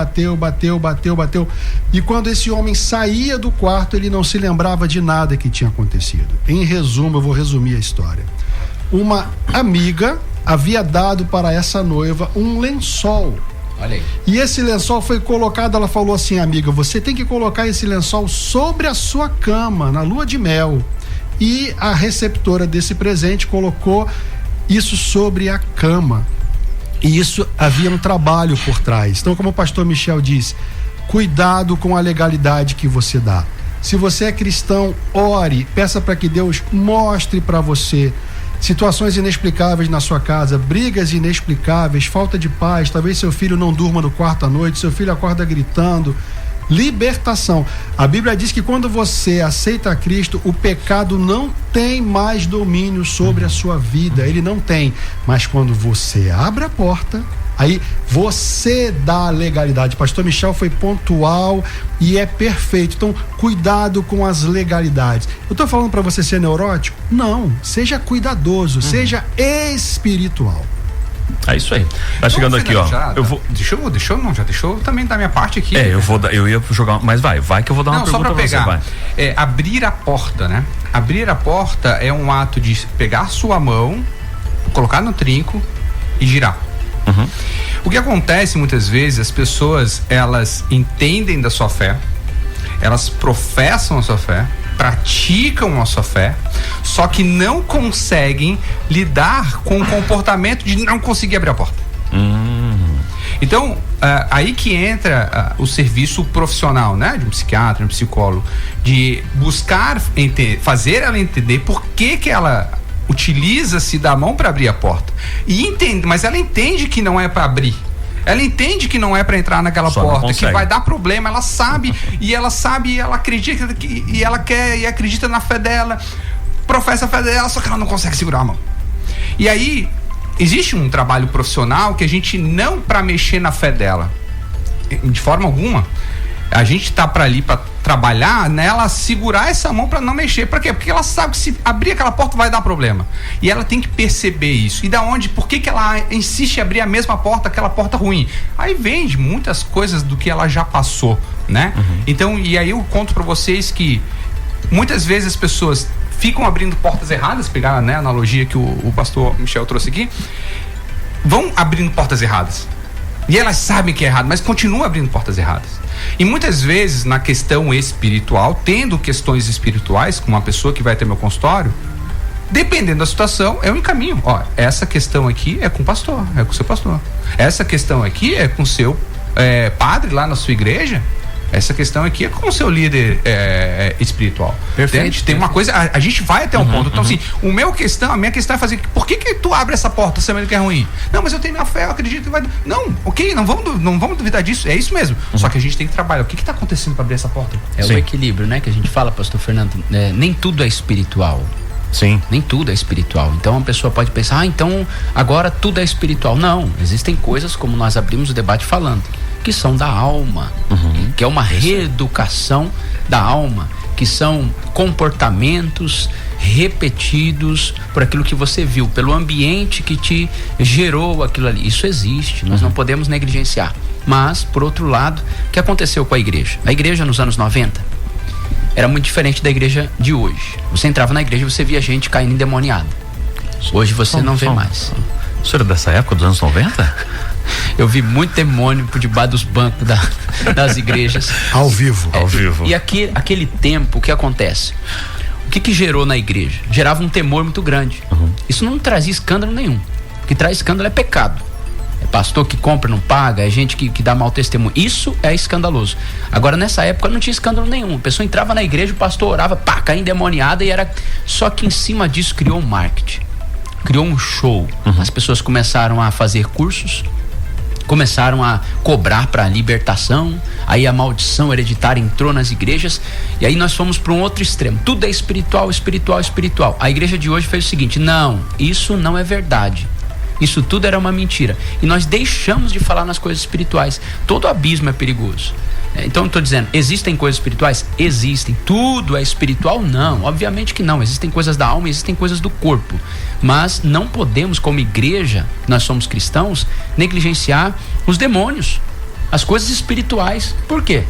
E quando esse homem saía do quarto, ele não se lembrava de nada que tinha acontecido. Em resumo, eu vou resumir a história. Uma amiga havia dado para essa noiva um lençol. Olha aí. E esse lençol foi colocado, ela falou assim: amiga, você tem que colocar esse lençol sobre a sua cama, na lua de mel. E a receptora desse presente colocou isso sobre a cama. E isso havia um trabalho por trás. Então, como o pastor Michel disse, cuidado com a legalidade que você dá. Se você é cristão, ore, peça para que Deus mostre para você situações inexplicáveis na sua casa, brigas inexplicáveis, falta de paz, talvez seu filho não durma no quarto à noite, seu filho acorda gritando. Libertação. A Bíblia diz que quando você aceita a Cristo, o pecado não tem mais domínio sobre a sua vida, ele não tem. Mas quando você abre a porta, aí você dá a legalidade. Pastor Michel foi pontual e é perfeito. Então, cuidado com as legalidades. Eu estou falando para você ser neurótico? Não. Seja cuidadoso, seja espiritual. É isso aí. Tá chegando aqui, ó. Eu vou. Deixa eu também dar minha parte aqui. Eu ia jogar, mas vai que eu vou dar uma pergunta só pra pegar. Você, vai. Abrir a porta, né? Abrir a porta é um ato de pegar sua mão, colocar no trinco e girar. O que acontece muitas vezes, as pessoas, elas entendem da sua fé, elas professam a sua fé, praticam a sua fé, só que não conseguem lidar com o comportamento de não conseguir abrir a porta. Então, aí que entra o serviço profissional, né? De um psiquiatra, de um psicólogo, de buscar fazer ela entender por que ela utiliza-se da mão para abrir a porta. Mas ela entende que não é para abrir. Ela entende que não é para entrar naquela porta, que vai dar problema. Ela sabe, e ela acredita e ela quer e acredita na fé dela, professa a fé dela, só que ela não consegue segurar a mão. E aí existe um trabalho profissional que a gente não para mexer na fé dela, de forma alguma. A gente tá para ali para trabalhar nela, segurar essa mão para não mexer. Para quê? Porque ela sabe que se abrir aquela porta vai dar problema. E ela tem que perceber isso. E da onde? Por que ela insiste em abrir a mesma porta, aquela porta ruim? Aí vem de muitas coisas do que ela já passou, né? Então, e aí eu conto para vocês que muitas vezes as pessoas ficam abrindo portas erradas, pegar, né, a analogia que o pastor Michel trouxe aqui, vão abrindo portas erradas. E elas sabem que é errado, mas continuam abrindo portas erradas. E muitas vezes na questão espiritual, tendo questões espirituais com uma pessoa que vai ter meu consultório, dependendo da situação, eu encaminho. Ó, essa questão aqui é com o pastor, é com o seu pastor. Essa questão aqui é com o seu padre lá na sua igreja. Essa questão aqui é com o seu líder espiritual. Perfeito. Tem uma coisa, a gente vai até um ponto. Então, assim, a minha questão é fazer. Por que tu abre essa porta sabendo que é ruim? Não, mas eu tenho minha fé, eu acredito que vai. Não, ok, não vamos duvidar disso. É isso mesmo. Só que a gente tem que trabalhar. O que está acontecendo para abrir essa porta? O equilíbrio, né? Que a gente fala, pastor Fernando. Nem tudo é espiritual. Sim. Nem tudo é espiritual. Então a pessoa pode pensar, então agora tudo é espiritual. Não, existem coisas, como nós abrimos o debate falando, que são da alma, que é uma reeducação da alma, que são comportamentos repetidos por aquilo que você viu, pelo ambiente que te gerou aquilo ali. Isso existe, nós não podemos negligenciar. Mas, por outro lado, o que aconteceu com a igreja? A igreja nos anos 90 era muito diferente da igreja de hoje. Você entrava na igreja e você via gente caindo endemoniada. Hoje você não vê mais. O senhor é dessa época, dos anos 90? Eu vi muito demônio por debaixo dos bancos das igrejas. Ao vivo. E aquele tempo, o que acontece? O que gerou na igreja? Gerava um temor muito grande. Isso não trazia escândalo nenhum. O que traz escândalo é pecado. É pastor que compra, não paga, é gente que dá mau testemunho. Isso é escandaloso. Agora, nessa época não tinha escândalo nenhum. A pessoa entrava na igreja, o pastor orava, caía endemoniada e era... Só que em cima disso criou um marketing. Criou um show. As pessoas começaram a fazer cursos, começaram a cobrar para libertação, aí a maldição hereditária entrou nas igrejas, e aí nós fomos para um outro extremo. Tudo é espiritual, espiritual, espiritual. A igreja de hoje fez o seguinte: não, isso não é verdade. Isso tudo era uma mentira. E nós deixamos de falar nas coisas espirituais. Todo abismo é perigoso. Então eu estou dizendo, existem coisas espirituais? Existem. Tudo é espiritual? Não, obviamente que não. Existem coisas da alma, existem coisas do corpo. Mas não podemos, como igreja, nós somos cristãos, negligenciar os demônios, as coisas espirituais. Por quê?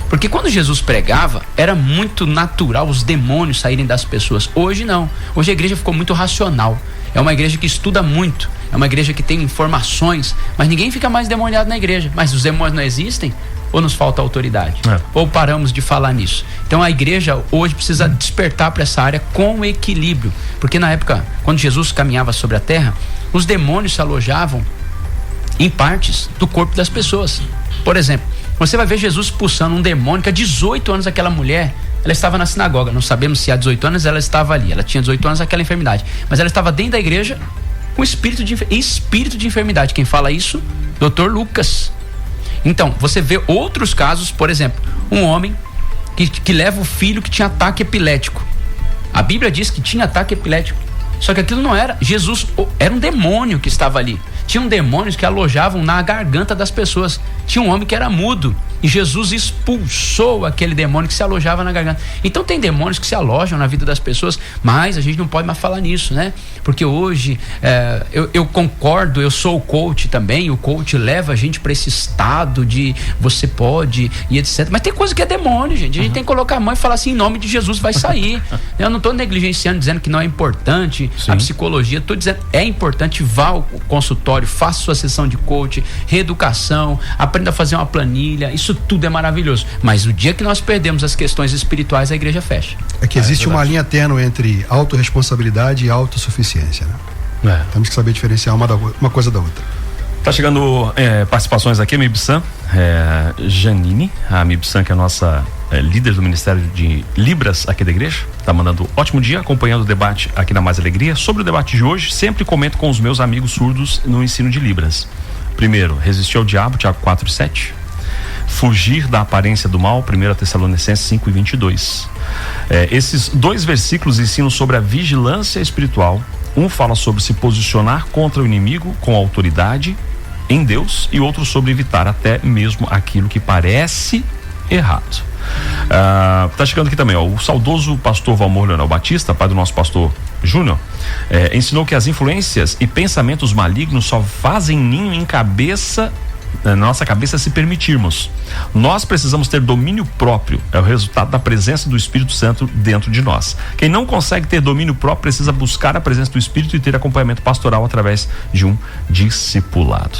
Porque quando Jesus pregava, era muito natural os demônios saírem das pessoas. Hoje não. Hoje a igreja ficou muito racional. É uma igreja que estuda muito. É uma igreja que tem informações. Mas ninguém fica mais demoniado na igreja. Mas os demônios não existem? Ou nos falta autoridade? Ou paramos de falar nisso? Então a igreja hoje precisa despertar para essa área com equilíbrio. Porque na época, quando Jesus caminhava sobre a terra, os demônios se alojavam em partes do corpo das pessoas. Por exemplo, você vai ver Jesus expulsando um demônio que há 18 anos aquela mulher, ela estava na sinagoga. Não sabemos se há 18 anos ela estava ali. Ela tinha 18 anos aquela enfermidade. Mas ela estava dentro da igreja com espírito de enfermidade. Quem fala isso? Dr. Lucas. Então, você vê outros casos, por exemplo, um homem que leva o filho que tinha ataque epilético. A Bíblia diz que tinha ataque epilético. Só que aquilo não era Jesus, era um demônio que estava ali. Tinham demônios que alojavam na garganta das pessoas. Tinha um homem que era mudo e Jesus expulsou aquele demônio que se alojava na garganta. Então tem demônios que se alojam na vida das pessoas, mas a gente não pode mais falar nisso, né? Porque hoje eu concordo, eu sou o coach também. O coach leva a gente para esse estado de você pode e etc. Mas tem coisa que é demônio, gente. A gente tem que colocar a mão e falar assim: em nome de Jesus vai sair. Eu não estou negligenciando, dizendo que não é importante. Sim. A psicologia, estou dizendo é importante. Vá ao consultório, faça sua sessão de coach, reeducação, aprenda a fazer uma planilha. Isso isso tudo é maravilhoso. Mas o dia que nós perdemos as questões espirituais, a igreja fecha. É que existe uma linha tênue entre autorresponsabilidade e autossuficiência, né? Temos que saber diferenciar uma coisa da outra. Tá chegando participações aqui, a Mibsan, Janine, a Mibsan, que é a nossa líder do Ministério de Libras aqui da igreja, tá mandando ótimo dia, acompanhando o debate aqui na Mais Alegria. Sobre o debate de hoje, sempre comento com os meus amigos surdos no ensino de Libras. Primeiro, resistir ao diabo, Tiago 4:7. Fugir da aparência do mal, 1 Tessalonicenses 5:22. Esses 2 versículos ensinam sobre a vigilância espiritual. Um fala sobre se posicionar contra o inimigo com autoridade em Deus, e outro sobre evitar até mesmo aquilo que parece errado. Tá chegando aqui também, o saudoso pastor Valmor Leonel Batista, pai do nosso pastor Júnior, ensinou que as influências e pensamentos malignos só fazem ninho na nossa cabeça se permitirmos. Nós precisamos ter domínio próprio, é o resultado da presença do Espírito Santo dentro de nós. Quem não consegue ter domínio próprio precisa buscar a presença do Espírito e ter acompanhamento pastoral através de um discipulado.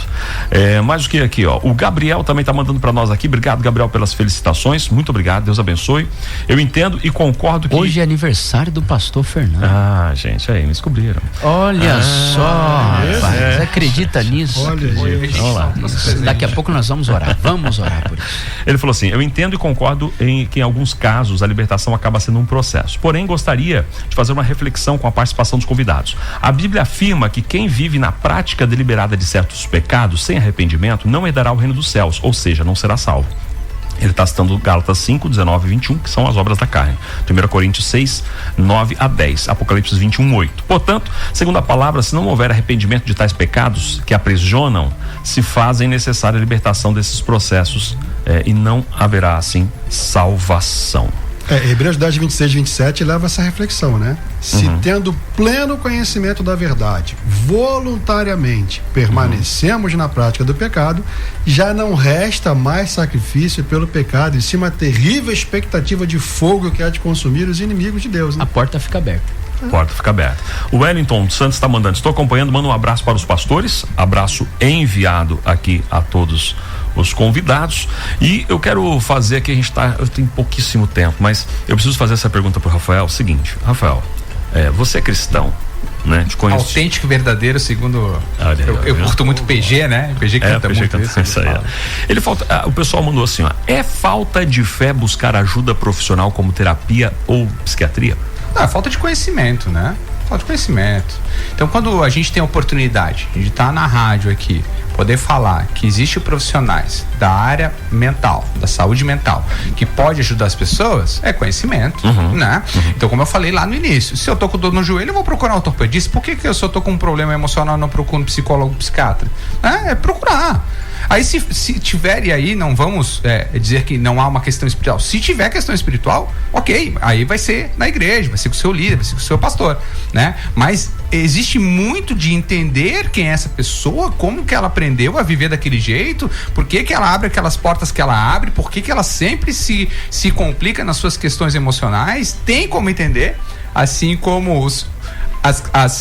Mais o que aqui, o Gabriel também tá mandando para nós aqui. Obrigado, Gabriel, pelas felicitações, muito obrigado, Deus abençoe. Eu entendo e concordo que hoje é aniversário do pastor Fernando. Gente, aí me descobriram. Olha só, rapaz, você acredita nisso? Olha aí. Vamos lá. Daqui a pouco nós vamos orar por isso. Ele falou assim: eu entendo e concordo que em alguns casos a libertação acaba sendo um processo, porém gostaria de fazer uma reflexão com a participação dos convidados. A Bíblia afirma que quem vive na prática deliberada de certos pecados sem arrependimento não herdará o reino dos céus, ou seja, não será salvo. Ele está citando Gálatas 5:19-21, que são as obras da carne. 1 Coríntios 6:9-10, Apocalipse 21:8. Portanto, segundo a palavra, se não houver arrependimento de tais pecados que aprisionam, se fazem necessária a libertação desses processos, e não haverá assim salvação. Hebreus 10:26-27 leva essa reflexão, né? Se tendo pleno conhecimento da verdade, voluntariamente permanecemos na prática do pecado, já não resta mais sacrifício pelo pecado, e sim uma terrível expectativa de fogo que há de consumir os inimigos de Deus, né? A porta fica aberta. Porta fica aberta. O Wellington Santos está mandando: estou acompanhando, manda um abraço para os pastores, abraço enviado aqui a todos os convidados. E eu quero fazer aqui, eu tenho pouquíssimo tempo, mas eu preciso fazer essa pergunta para o Rafael. O seguinte, Rafael, você é cristão, né? Te conheço. Autêntico e verdadeiro, segundo eu curto muito PG, né? PG canta muito isso aí. O pessoal mandou assim, é falta de fé buscar ajuda profissional como terapia ou psiquiatria? Não, é falta de conhecimento, né? Falta de conhecimento. Então, quando a gente tem a oportunidade de estar na rádio aqui, poder falar que existem profissionais da área mental, da saúde mental, que pode ajudar as pessoas, é conhecimento, né? Então, como eu falei lá no início, se eu tô com dor no joelho, eu vou procurar um ortopedista. Por que eu tô com um problema emocional e não procuro um psicólogo, um psiquiatra? É procurar. Aí se tiver, e aí não vamos dizer que não há uma questão espiritual. Se tiver questão espiritual, ok, aí vai ser na igreja, vai ser com o seu líder, vai ser com o seu pastor, né? Mas existe muito de entender quem é essa pessoa, como que ela aprendeu a viver daquele jeito, por que que ela abre aquelas portas que ela abre, por que que ela sempre se complica nas suas questões emocionais. Tem como entender, assim como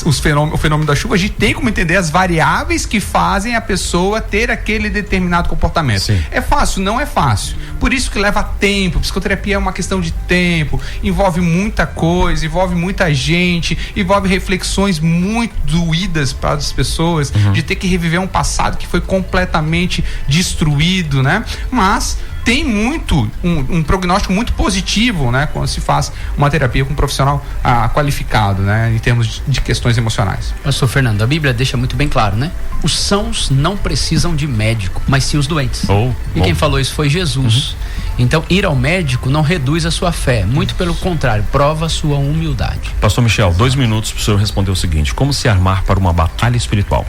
o fenômeno da chuva, a gente tem como entender as variáveis que fazem a pessoa ter aquele determinado comportamento. Sim. É fácil? Não é fácil. Por isso que leva tempo. Psicoterapia é uma questão de tempo, envolve muita coisa, envolve muita gente, envolve reflexões muito doídas para as pessoas, de ter que reviver um passado que foi completamente destruído, né? Mas tem um prognóstico muito positivo, né, quando se faz uma terapia com um profissional qualificado, né, em termos de questões emocionais. Pastor Fernando, a Bíblia deixa muito bem claro, né? Os sãos não precisam de médico, mas sim os doentes. Quem falou isso foi Jesus. Então, ir ao médico não reduz a sua fé, muito pelo contrário, prova a sua humildade. Pastor Michel, 2 minutos para o senhor responder o seguinte: como se armar para uma batalha espiritual?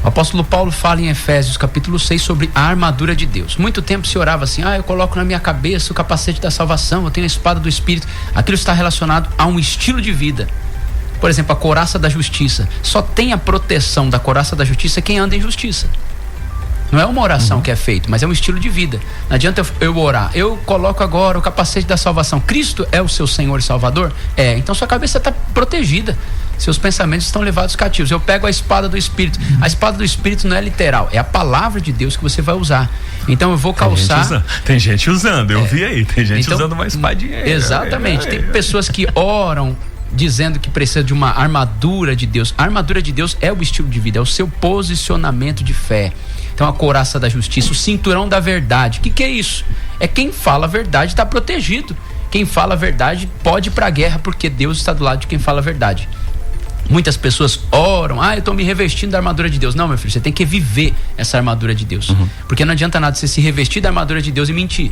O apóstolo Paulo fala em Efésios capítulo 6 sobre a armadura de Deus. Muito tempo se orava assim: eu coloco na minha cabeça o capacete da salvação, eu tenho a espada do Espírito. Aquilo está relacionado a um estilo de vida. Por exemplo, a couraça da justiça. Só tem a proteção da couraça da justiça quem anda em justiça. Não é uma oração que é feita, mas é um estilo de vida. Não adianta eu orar. Eu coloco agora o capacete da salvação. Cristo é o seu Senhor e Salvador? É. Então sua cabeça está protegida. Seus pensamentos estão levados cativos. Eu pego a espada do Espírito. A espada do Espírito não é literal. É a palavra de Deus que você vai usar. Então eu vou calçar... Tem gente usando, eu vi aí. Tem gente usando uma espadinha. Exatamente. Tem pessoas que oram dizendo que precisa de uma armadura de Deus. A armadura de Deus é o estilo de vida, é o seu posicionamento de fé. Então a couraça da justiça, o cinturão da verdade. O que é isso? É quem fala a verdade está protegido. Quem fala a verdade pode ir para a guerra, porque Deus está do lado de quem fala a verdade. Muitas pessoas oram, eu estou me revestindo da armadura de Deus. Não, meu filho, você tem que viver essa armadura de Deus. Porque não adianta nada você se revestir da armadura de Deus e mentir.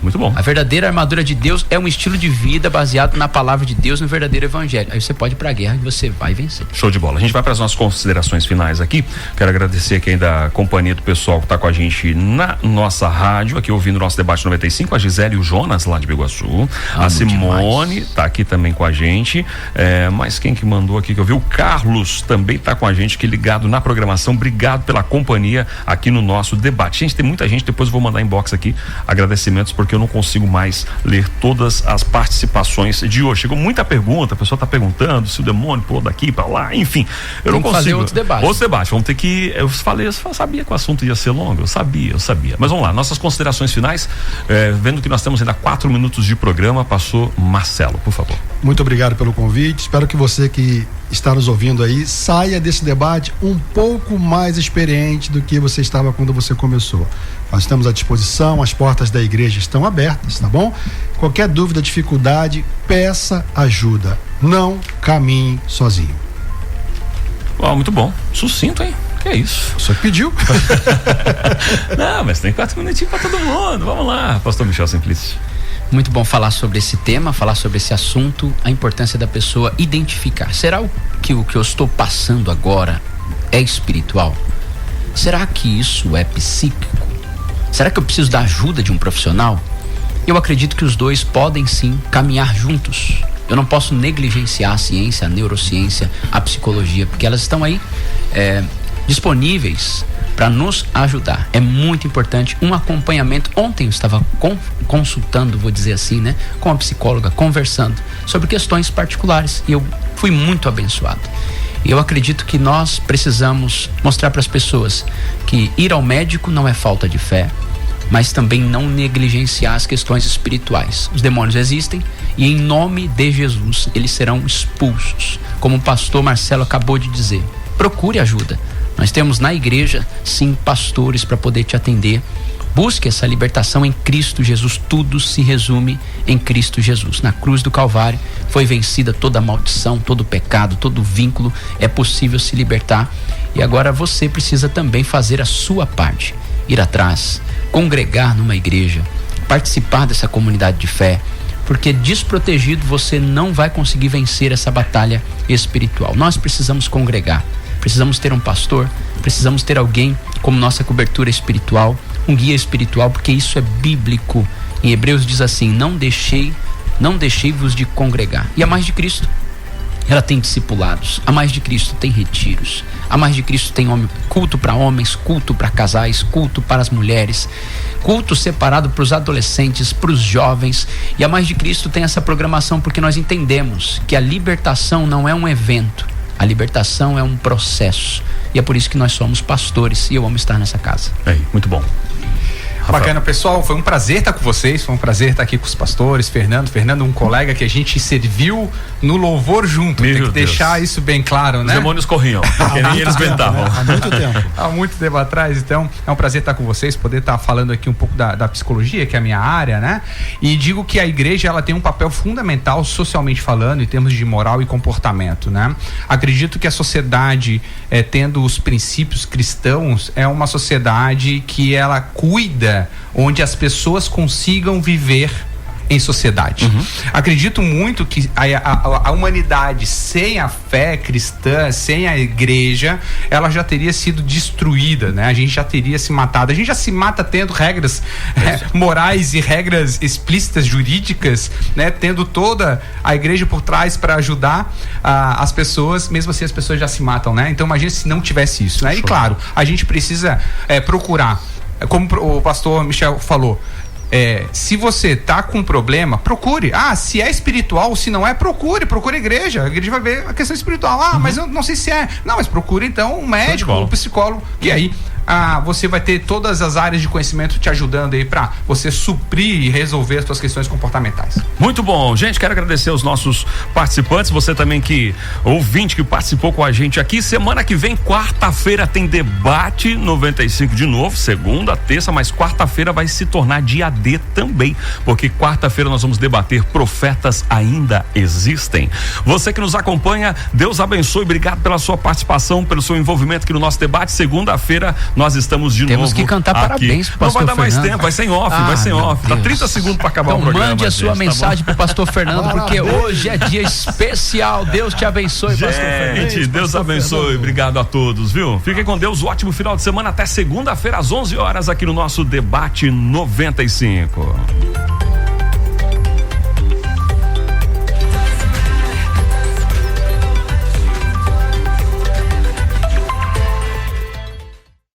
Muito bom. A verdadeira armadura de Deus é um estilo de vida baseado na palavra de Deus, no verdadeiro evangelho. Aí você pode ir pra guerra e você vai vencer. Show de bola. A gente vai para as nossas considerações finais aqui. Quero agradecer aqui ainda a companhia do pessoal que está com a gente na nossa rádio, aqui ouvindo o nosso debate 95, a Gisele e o Jonas lá de Biguaçu. A Simone está aqui também com a gente. Mas quem que mandou aqui que eu vi? O Carlos também está com a gente, que ligado na programação. Obrigado pela companhia aqui no nosso debate. Gente, tem muita gente, depois eu vou mandar inbox aqui, agradecimentos, porque eu não consigo mais ler todas as participações de hoje. Chegou muita pergunta, a pessoa está perguntando se o demônio pulou daqui para lá, enfim. Eu não consigo. Fazer outro debate. Outro debate, vamos ter que. Eu sabia que o assunto ia ser longo, eu sabia. Mas vamos lá, nossas considerações finais, vendo que nós temos ainda 4 minutos de programa, passou Marcelo, por favor. Muito obrigado pelo convite. Espero que você que está nos ouvindo aí saia desse debate um pouco mais experiente do que você estava quando você começou. Nós estamos à disposição, as portas da igreja estão abertas, tá bom? Qualquer dúvida, dificuldade, peça ajuda. Não caminhe sozinho. Muito bom. Sucinto, hein? Que é isso? Só pediu. Não, mas tem 4 minutinhos para todo mundo. Vamos lá, pastor Michel Simplício. Muito bom falar sobre esse tema, falar sobre esse assunto, a importância da pessoa identificar. Será que o que eu estou passando agora é espiritual? Será que isso é psíquico? Será que eu preciso da ajuda de um profissional? Eu acredito que os dois podem sim caminhar juntos. Eu não posso negligenciar a ciência, a neurociência, a psicologia, porque elas estão aí disponíveis para nos ajudar. É muito importante um acompanhamento. Ontem eu estava consultando, vou dizer assim, né, com a psicóloga, conversando sobre questões particulares, e eu fui muito abençoado. E eu acredito que nós precisamos mostrar para as pessoas que ir ao médico não é falta de fé, mas também não negligenciar as questões espirituais. Os demônios existem e em nome de Jesus eles serão expulsos. Como o pastor Marcelo acabou de dizer, procure ajuda. Nós temos na igreja, sim, pastores para poder te atender. Busque essa libertação em Cristo Jesus. Tudo se resume em Cristo Jesus. Na cruz do Calvário foi vencida toda a maldição, todo o pecado, todo o vínculo. É possível se libertar. E agora você precisa também fazer a sua parte. Ir atrás, congregar numa igreja, participar dessa comunidade de fé. Porque desprotegido você não vai conseguir vencer essa batalha espiritual. Nós precisamos congregar. Precisamos ter um pastor, precisamos ter alguém como nossa cobertura espiritual, um guia espiritual, porque isso é bíblico. Em Hebreus diz assim: não deixei-vos de congregar. E a mais de Cristo, ela tem discipulados. A mais de Cristo tem retiros. A mais de Cristo tem culto para homens, culto para casais, culto para as mulheres, culto separado para os adolescentes, para os jovens. E a mais de Cristo tem essa programação porque nós entendemos que a libertação não é um evento. A libertação é um processo. E é por isso que nós somos pastores. E eu amo estar nessa casa. Muito bom. Bacana, pessoal, foi um prazer estar com vocês, foi um prazer estar aqui com os pastores, Fernando, um colega que a gente serviu no louvor junto. Tem que deixar isso bem claro, né? Os demônios corriam, porque nem eles ventavam. Há muito tempo. Há muito tempo atrás, então é um prazer estar com vocês, poder estar falando aqui um pouco da psicologia, que é a minha área, né? E digo que a igreja, ela tem um papel fundamental, socialmente falando, em termos de moral e comportamento, né? Acredito que a sociedade, tendo os princípios cristãos, é uma sociedade que ela cuida onde as pessoas consigam viver em sociedade. Acredito muito que a humanidade sem a fé cristã, sem a igreja, ela já teria sido destruída, né? A gente já teria se matado. A gente já se mata tendo regras morais e regras explícitas jurídicas, né? Tendo toda a igreja por trás para ajudar as pessoas, mesmo assim as pessoas já se matam, né? Então imagina se não tivesse isso, né? E claro, a gente precisa procurar, como o pastor Michel falou, se você tá com um problema, procure. Se é espiritual, se não é, procure a igreja. A igreja vai ver a questão espiritual. Mas eu não sei se é. Não, mas procure então um médico, um psicólogo. E aí você vai ter todas as áreas de conhecimento te ajudando aí para você suprir e resolver as suas questões comportamentais. Muito bom, gente, quero agradecer aos nossos participantes, você também ouvinte que participou com a gente aqui. Semana que vem, quarta-feira, tem Debate 95 de novo, segunda, terça, mas quarta-feira vai se tornar dia D também, porque quarta-feira nós vamos debater profetas ainda existem. Você que nos acompanha, Deus abençoe, obrigado pela sua participação, pelo seu envolvimento aqui no nosso debate. Segunda-feira nós estamos de novo. Temos que cantar aqui. Parabéns pro pastor Não vai dar Fernando. Mais tempo, vai ser em off, vai ser em off. Tá 30 segundos para acabar o programa. Mande a sua mensagem pro pastor Fernando, porque Parabéns. hoje é dia especial. Deus te abençoe, pastor Fernando. Gente, Deus abençoe, Fernando. Obrigado a todos, viu? Fiquem com Deus, ótimo final de semana, até segunda-feira às 11 horas aqui no nosso Debate 95.